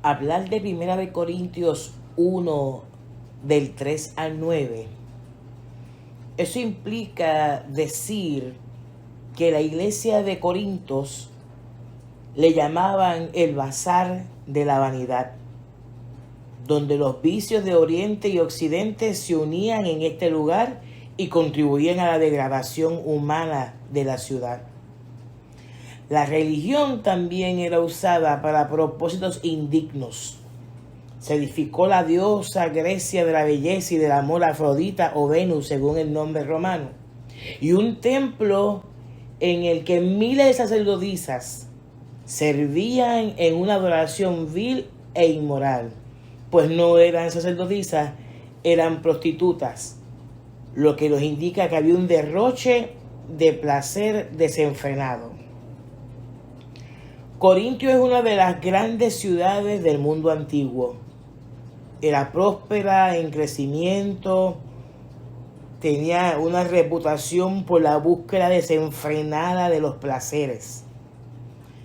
Hablar de 1 Corintios 1, del 3 al 9, eso implica decir que la iglesia de Corintios le llamaban el bazar de la vanidad, donde los vicios de Oriente y Occidente se unían en este lugar y contribuían a la degradación humana de la ciudad. La religión también era usada para propósitos indignos. Se edificó la diosa Grecia de la belleza y del amor, Afrodita o Venus, según el nombre romano, y un templo en el que miles de sacerdotisas servían en una adoración vil e inmoral, pues no eran sacerdotisas, eran prostitutas, lo que nos indica que había un derroche de placer desenfrenado. Corintio es una de las grandes ciudades del mundo antiguo. Era próspera, en crecimiento, tenía una reputación por la búsqueda desenfrenada de los placeres.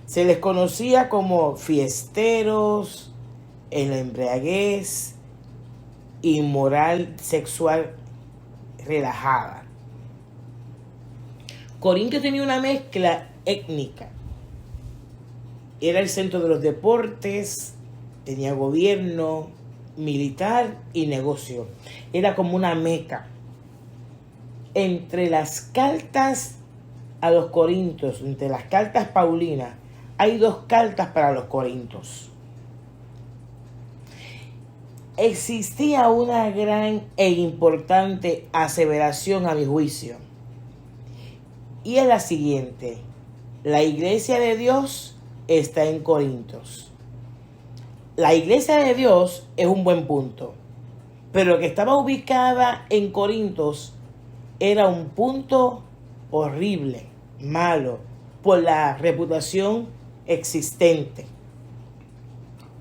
Se les conocía como fiesteros, en la embriaguez, inmoral sexual relajada. Corintio tenía una mezcla étnica. Era el centro de los deportes, tenía gobierno, militar y negocio. Era como una meca. Entre las cartas a los corintios, entre las cartas paulinas, hay 2 cartas para los corintios. Existía una gran e importante aseveración a mi juicio. Y es la siguiente: la iglesia de Dios está en Corintios. La iglesia de Dios es un buen punto, pero que estaba ubicada en Corintios era un punto horrible, malo, por la reputación existente.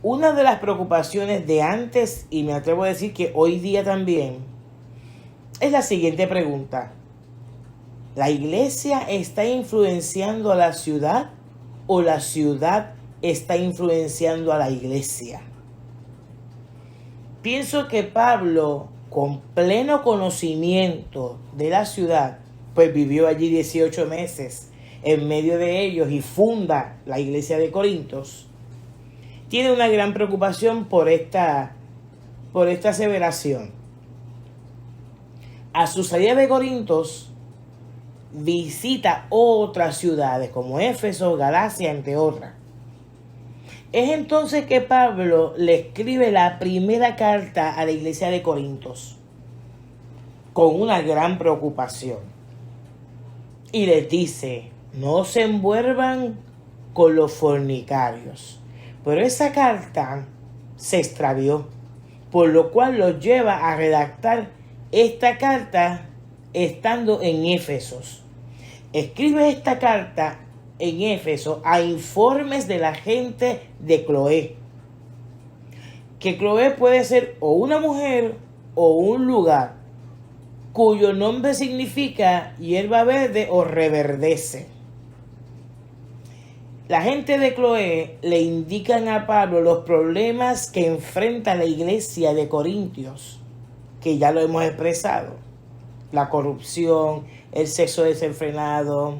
Una de las preocupaciones de antes, y me atrevo a decir que hoy día también, es la siguiente pregunta: ¿la iglesia está influenciando a la ciudad o la ciudad está influenciando a la iglesia? Pienso que Pablo, con pleno conocimiento de la ciudad, pues vivió allí 18 meses en medio de ellos y funda la iglesia de Corintios, tiene una gran preocupación por esta aseveración. A su salida de Corintios, visita otras ciudades como Éfeso, Galacia, entre otras. Es entonces que Pablo le escribe la primera carta a la iglesia de Corintios con una gran preocupación. Y les dice: no se envuelvan con los fornicarios. Pero esa carta se extravió, por lo cual los lleva a redactar esta carta estando en Éfesos. Escribe esta carta en Éfeso a informes de la gente de Cloé. Que Cloé puede ser o una mujer o un lugar cuyo nombre significa hierba verde o reverdece. La gente de Cloé le indican a Pablo los problemas que enfrenta la iglesia de Corintios, que ya lo hemos expresado: la corrupción, el sexo desenfrenado,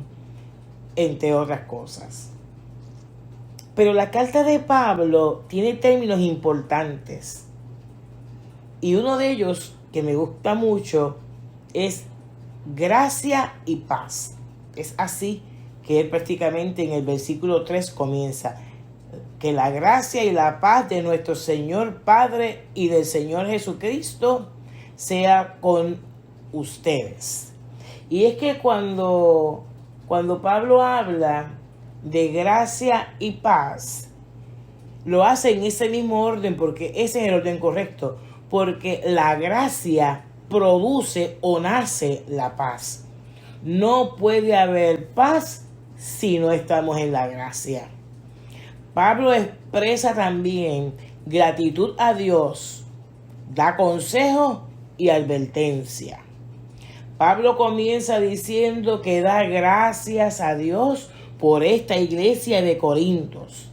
entre otras cosas. Pero la carta de Pablo tiene términos importantes, y uno de ellos que me gusta mucho es gracia y paz. Es así que él prácticamente en el versículo 3 comienza: que la gracia y la paz de nuestro Señor Padre y del Señor Jesucristo sea con ustedes. Y es que cuando Pablo habla de gracia y paz, lo hace en ese mismo orden, porque ese es el orden correcto, porque la gracia produce o nace la paz. No puede haber paz si no estamos en la gracia. Pablo expresa también gratitud a Dios, da consejo y advertencia. Pablo comienza diciendo que da gracias a Dios por esta iglesia de Corintios.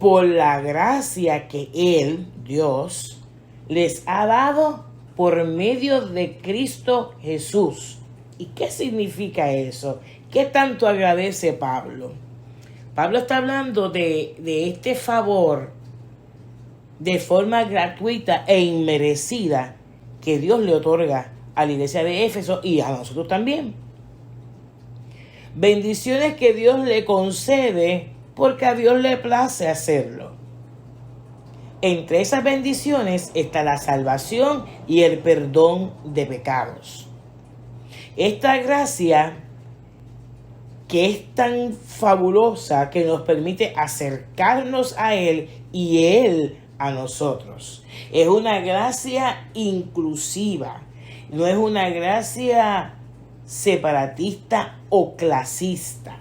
por la gracia que Él, Dios, les ha dado por medio de Cristo Jesús. ¿Y qué significa eso? ¿Qué tanto agradece Pablo? Pablo está hablando de este favor de forma gratuita e inmerecida que Dios le otorga a la iglesia de Éfeso y a nosotros también. Bendiciones que Dios le concede porque a Dios le place hacerlo. Entre esas bendiciones está la salvación y el perdón de pecados. Esta gracia que es tan fabulosa que nos permite acercarnos a Él y Él a nosotros. Es una gracia inclusiva, no es una gracia separatista o clasista.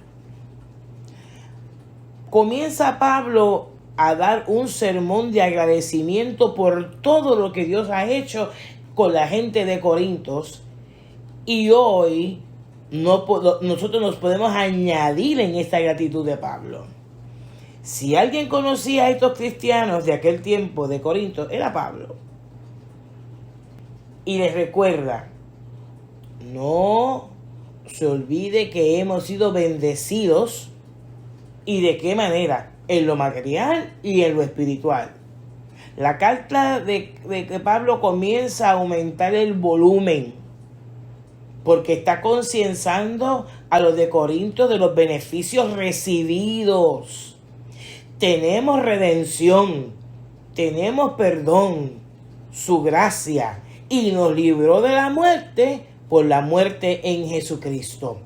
Comienza Pablo a dar un sermón de agradecimiento por todo lo que Dios ha hecho con la gente de Corintios, y hoy nosotros nos podemos añadir en esta gratitud de Pablo. Si alguien conocía a estos cristianos de aquel tiempo de Corinto, era Pablo. Y les recuerda, no se olvide que hemos sido bendecidos, y de qué manera, en lo material y en lo espiritual. La carta de Pablo comienza a aumentar el volumen, porque está concienzando a los de Corinto de los beneficios recibidos. Tenemos redención, tenemos perdón, su gracia, y nos libró de la muerte por la muerte en Jesucristo.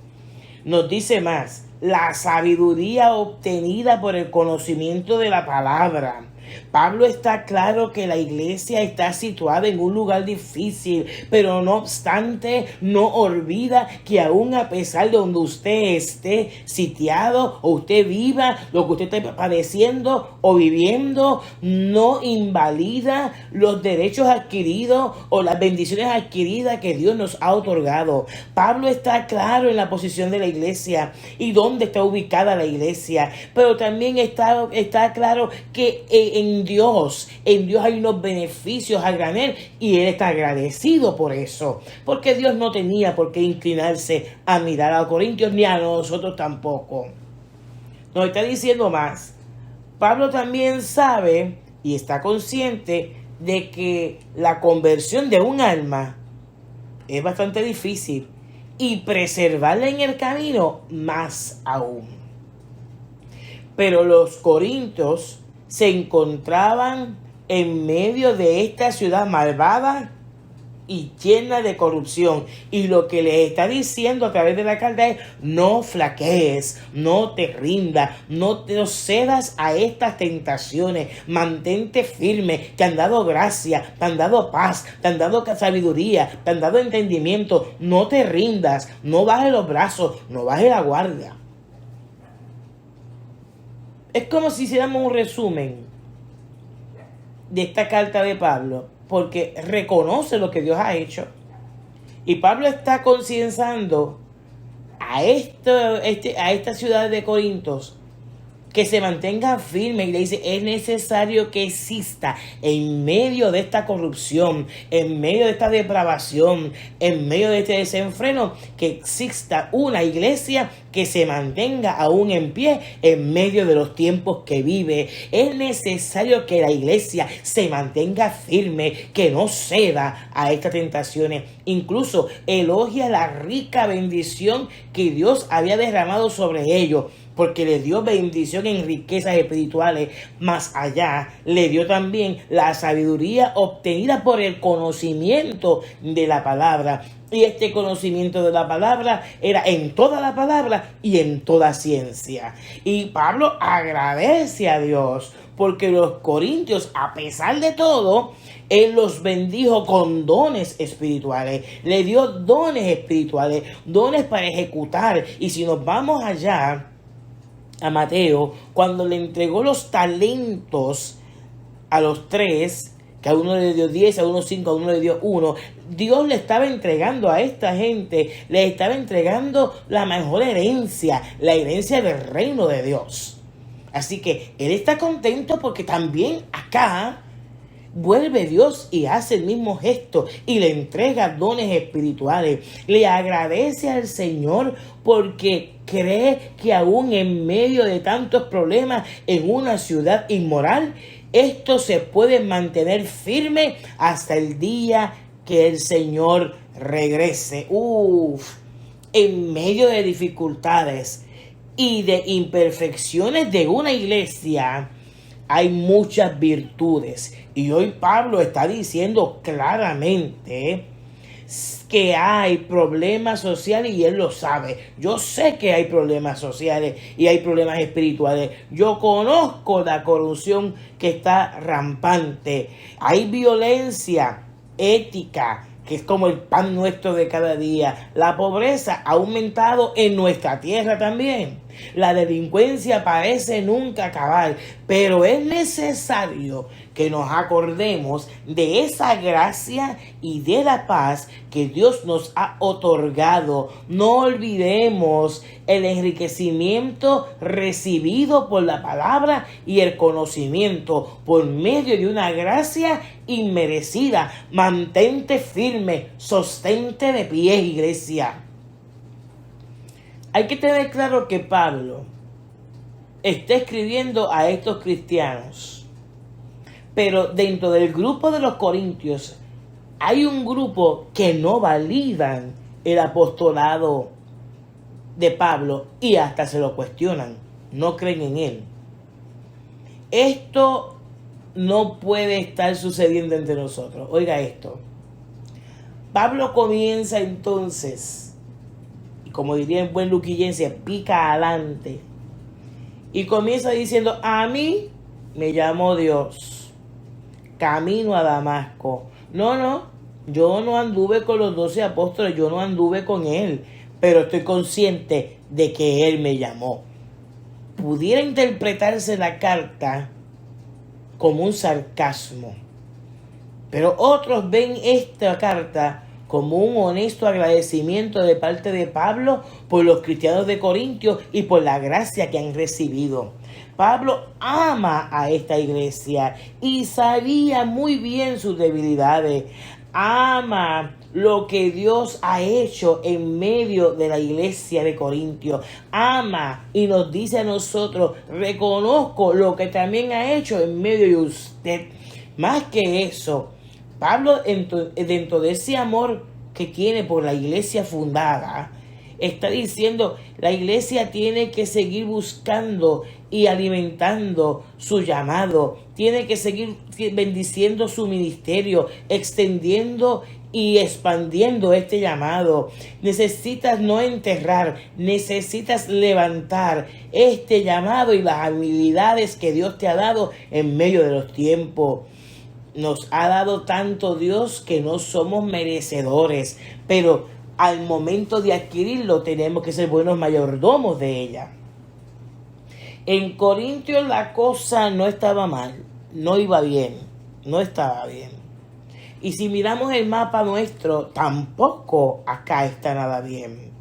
Nos dice más, la sabiduría obtenida por el conocimiento de la palabra. Pablo está claro que la iglesia está situada en un lugar difícil, pero no obstante no olvida que aún a pesar de donde usted esté sitiado o usted viva, lo que usted esté padeciendo o viviendo, no invalida los derechos adquiridos o las bendiciones adquiridas que Dios nos ha otorgado. Pablo está claro en la posición de la iglesia y dónde está ubicada la iglesia, pero también está claro que en Dios hay unos beneficios a granel y Él está agradecido por eso, porque Dios no tenía por qué inclinarse a mirar a los corintios ni a nosotros tampoco. Nos está diciendo más. Pablo también sabe y está consciente de que la conversión de un alma es bastante difícil y preservarla en el camino más aún. Pero los corintios se encontraban en medio de esta ciudad malvada y llena de corrupción. Y lo que les está diciendo a través de la carta es: no flaquees, no te rindas, no te cedas a estas tentaciones, mantente firme. Te han dado gracia, te han dado paz, te han dado sabiduría, te han dado entendimiento. No te rindas, no bajes los brazos, no bajes la guardia. Es como si hiciéramos un resumen de esta carta de Pablo, porque reconoce lo que Dios ha hecho. Y Pablo está concienzando a esta ciudad de Corintios que se mantenga firme, y le dice: es necesario que exista en medio de esta corrupción, en medio de esta depravación, en medio de este desenfreno, que exista una iglesia que se mantenga aún en pie en medio de los tiempos que vive. Es necesario que la iglesia se mantenga firme, que no ceda a estas tentaciones. Incluso elogia la rica bendición que Dios había derramado sobre ellos, porque le dio bendición en riquezas espirituales. Más allá, le dio también la sabiduría obtenida por el conocimiento de la palabra. Y este conocimiento de la palabra era en toda la palabra y en toda ciencia. Y Pablo agradece a Dios porque los corintios, a pesar de todo, Él los bendijo con dones espirituales. Le dio dones espirituales, dones para ejecutar. Y si nos vamos allá a Mateo, cuando le entregó los talentos a los tres, que a uno le dio 10, a uno 5, a uno le dio 1, Dios le estaba entregando a esta gente, le estaba entregando la mejor herencia, la herencia del reino de Dios. Así que él está contento porque también acá vuelve Dios y hace el mismo gesto y le entrega dones espirituales. Le agradece al Señor porque cree que aún en medio de tantos problemas en una ciudad inmoral, esto se puede mantener firme hasta el día que el Señor regrese. En medio de dificultades y de imperfecciones de una iglesia, hay muchas virtudes. Y hoy Pablo está diciendo claramente que hay problemas sociales y él lo sabe. Yo sé que hay problemas sociales y hay problemas espirituales. Yo conozco la corrupción que está rampante. Hay violencia ética, que es como el pan nuestro de cada día. La pobreza ha aumentado en nuestra tierra también. La delincuencia parece nunca acabar, pero es necesario que nos acordemos de esa gracia y de la paz que Dios nos ha otorgado. No olvidemos el enriquecimiento recibido por la palabra y el conocimiento por medio de una gracia inmerecida. Mantente firme, sostente de pie, iglesia. Hay que tener claro que Pablo está escribiendo a estos cristianos, pero dentro del grupo de los corintios hay un grupo que no validan el apostolado de Pablo y hasta se lo cuestionan, no creen en él. Esto no puede estar sucediendo entre nosotros. Oiga esto. Pablo comienza entonces, como diría en buen luquillense, pica adelante. Y comienza diciendo, a mí me llamó Dios, camino a Damasco. No, yo no anduve con los 12 apóstoles, yo no anduve con él, pero estoy consciente de que él me llamó. Pudiera interpretarse la carta como un sarcasmo, pero otros ven esta carta como un honesto agradecimiento de parte de Pablo por los cristianos de Corintios y por la gracia que han recibido. Pablo ama a esta iglesia y sabía muy bien sus debilidades. Ama lo que Dios ha hecho en medio de la iglesia de Corintios. Ama y nos dice a nosotros, reconozco lo que también ha hecho en medio de usted. Más que eso, Pablo, dentro de ese amor que tiene por la iglesia fundada, está diciendo, la iglesia tiene que seguir buscando y alimentando su llamado, tiene que seguir bendiciendo su ministerio, extendiendo y expandiendo este llamado. Necesitas no enterrar, necesitas levantar este llamado y las habilidades que Dios te ha dado en medio de los tiempos. Nos ha dado tanto Dios que no somos merecedores, pero al momento de adquirirlo tenemos que ser buenos mayordomos de ella. En Corintios la cosa no estaba mal, no iba bien, no estaba bien. Y si miramos el mapa nuestro, tampoco acá está nada bien.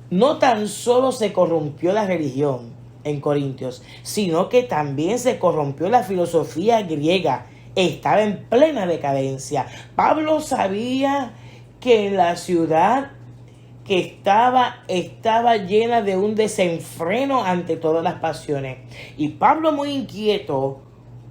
No tan solo se corrompió la religión en Corintios, sino que también se corrompió la filosofía griega. Estaba en plena decadencia. Pablo sabía que la ciudad que estaba llena de un desenfreno ante todas las pasiones. Y Pablo, muy inquieto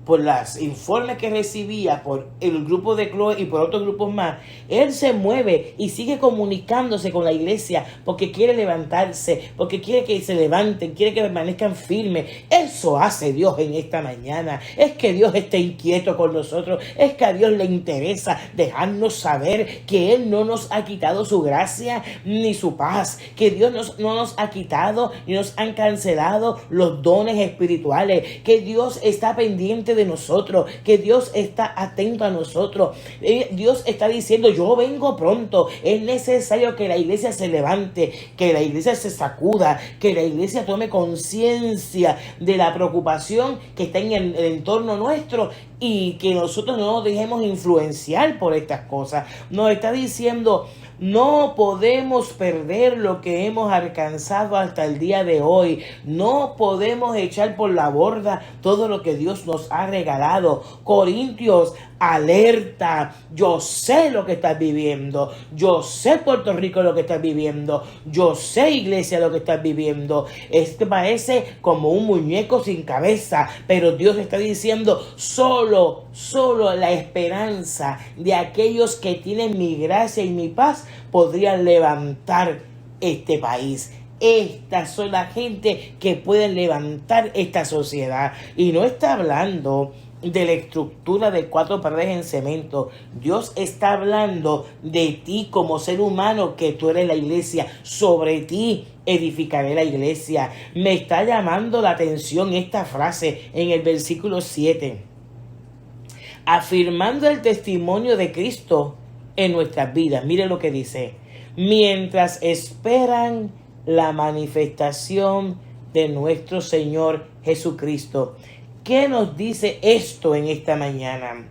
por los informes que recibía por el grupo de Chloe y por otros grupos más, él se mueve y sigue comunicándose con la iglesia porque quiere levantarse, porque quiere que se levanten, quiere que permanezcan firmes. Eso hace Dios en esta mañana. Es que Dios esté inquieto con nosotros, es que a Dios le interesa dejarnos saber que Él no nos ha quitado su gracia ni su paz, que Dios no nos ha quitado ni nos han cancelado los dones espirituales, que Dios está pendiente de nosotros, que Dios está atento a nosotros. Dios está diciendo, yo vengo pronto. Es necesario que la iglesia se levante, que la iglesia se sacuda, que la iglesia tome conciencia de la preocupación que está en el entorno nuestro y que nosotros no nos dejemos influenciar por estas cosas. Nos está diciendo, No podemos perder lo que hemos alcanzado hasta el día de hoy. No podemos echar por la borda todo lo que Dios nos ha regalado. Corintios, alerta. Yo sé lo que estás viviendo. Yo sé Puerto Rico lo que estás viviendo. Yo sé iglesia lo que estás viviendo. Parece como un muñeco sin cabeza, pero Dios está diciendo solo la esperanza de aquellos que tienen mi gracia y mi paz podrían levantar este país. Estas son la gente que pueden levantar esta sociedad. Y no está hablando de la estructura de 4 paredes en cemento. Dios está hablando de ti como ser humano, que tú eres la iglesia. Sobre ti edificaré la iglesia. Me está llamando la atención esta frase en el versículo 7. Afirmando el testimonio de Cristo en nuestras vidas. Mire lo que dice. Mientras esperan la manifestación de nuestro Señor Jesucristo. ¿Qué nos dice esto en esta mañana?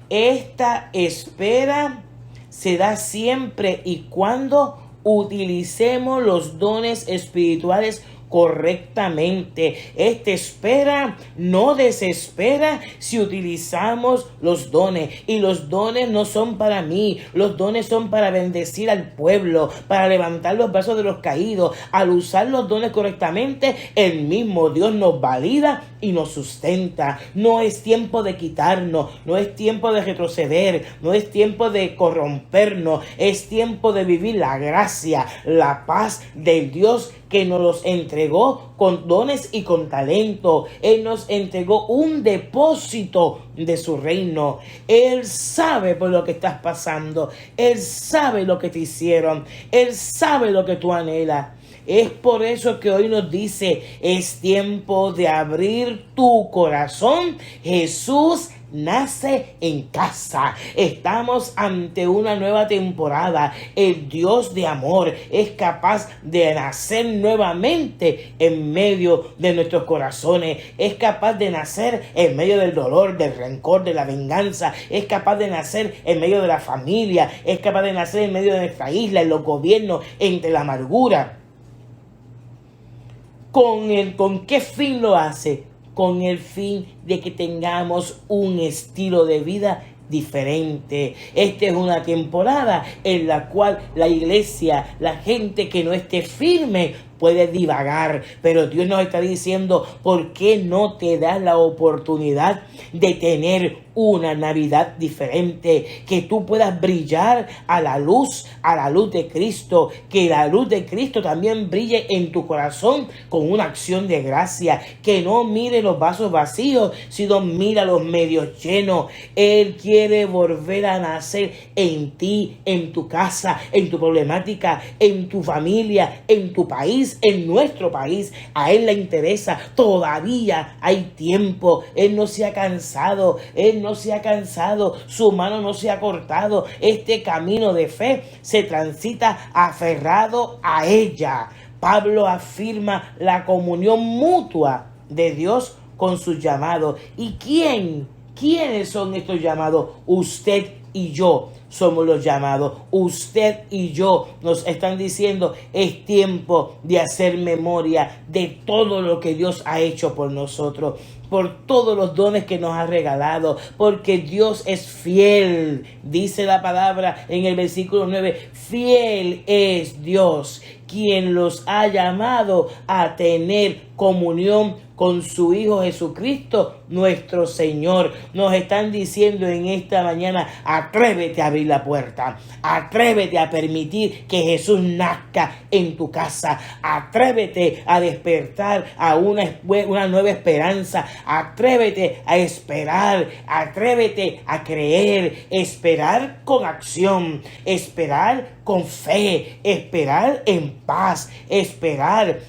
Esta espera se da siempre y cuando utilicemos los dones espirituales correctamente. Esta espera no desespera si utilizamos los dones. Y los dones no son para mí. Los dones son para bendecir al pueblo, para levantar los brazos de los caídos. Al usar los dones correctamente, el mismo Dios nos valida y nos sustenta. No es tiempo de quitarnos, no es tiempo de retroceder, no es tiempo de corrompernos, es tiempo de vivir la gracia, la paz del Dios que nos los entregó con dones y con talento. Él nos entregó un depósito de su reino. Él sabe por lo que estás pasando. Él sabe lo que te hicieron. Él sabe lo que tú anhelas. Es por eso que hoy nos dice, es tiempo de abrir tu corazón. Jesús nace en casa. Estamos ante una nueva temporada. El Dios de amor es capaz de nacer nuevamente en medio de nuestros corazones. Es capaz de nacer en medio del dolor, del rencor, de la venganza. Es capaz de nacer en medio de la familia. Es capaz de nacer en medio de nuestra isla, en los gobiernos, entre la amargura. ¿Con qué fin lo hace? Con el fin de que tengamos un estilo de vida diferente. Esta es una temporada en la cual la iglesia, la gente que no esté firme, puede divagar, pero Dios nos está diciendo, ¿por qué no te das la oportunidad de tener una Navidad diferente? Que tú puedas brillar a la luz de Cristo, que la luz de Cristo también brille en tu corazón con una acción de gracia, que no mire los vasos vacíos, sino mira los medios llenos. Él quiere volver a nacer en ti, en tu casa, en tu problemática, en tu familia, en tu país, en nuestro país. A Él le interesa. Todavía hay tiempo. Él no se ha cansado. Él no se ha cansado. Su mano no se ha cortado. Este camino de fe se transita aferrado a ella. Pablo afirma la comunión mutua de Dios con sus llamados. ¿Y quiénes son estos llamados? Usted y yo somos los llamados. Usted y yo nos están diciendo, es tiempo de hacer memoria de todo lo que Dios ha hecho por nosotros, por todos los dones que nos ha regalado, porque Dios es fiel. Dice la palabra en el versículo 9, fiel es Dios, quien los ha llamado a tener comunión con su Hijo Jesucristo, nuestro Señor. Nos están diciendo en esta mañana, atrévete a abrir la puerta, atrévete a permitir que Jesús nazca en tu casa, atrévete a despertar a una nueva esperanza, atrévete a esperar, atrévete a creer, esperar con acción, esperar con fe, esperar en paz, esperar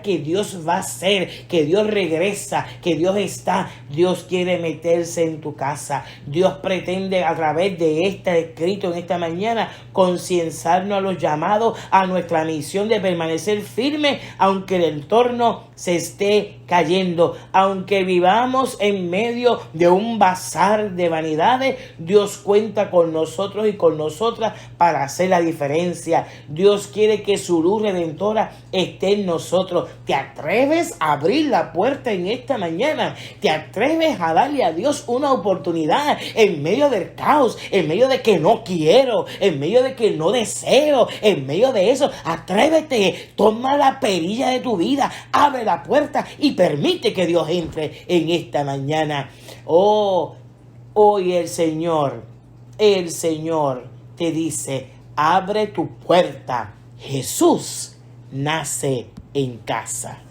que Dios Dios va a hacer, que Dios regresa, que Dios está. Dios quiere meterse en tu casa. Dios pretende a través de este escrito en esta mañana concienciarnos a los llamados a nuestra misión de permanecer firme aunque el entorno se esté cayendo, aunque vivamos en medio de un bazar de vanidades. Dios cuenta con nosotros y con nosotras para hacer la diferencia. Dios quiere que su luz redentora esté en nosotros. ¿Te atreves a abrir la puerta en esta mañana? ¿Te atreves a darle a Dios una oportunidad en medio del caos, en medio de que no quiero, en medio de que no deseo, en medio de eso? Atrévete, toma la perilla de tu vida, abre la puerta y permite que Dios entre en esta mañana. Oh, hoy el Señor te dice, abre tu puerta. Jesús nace en casa.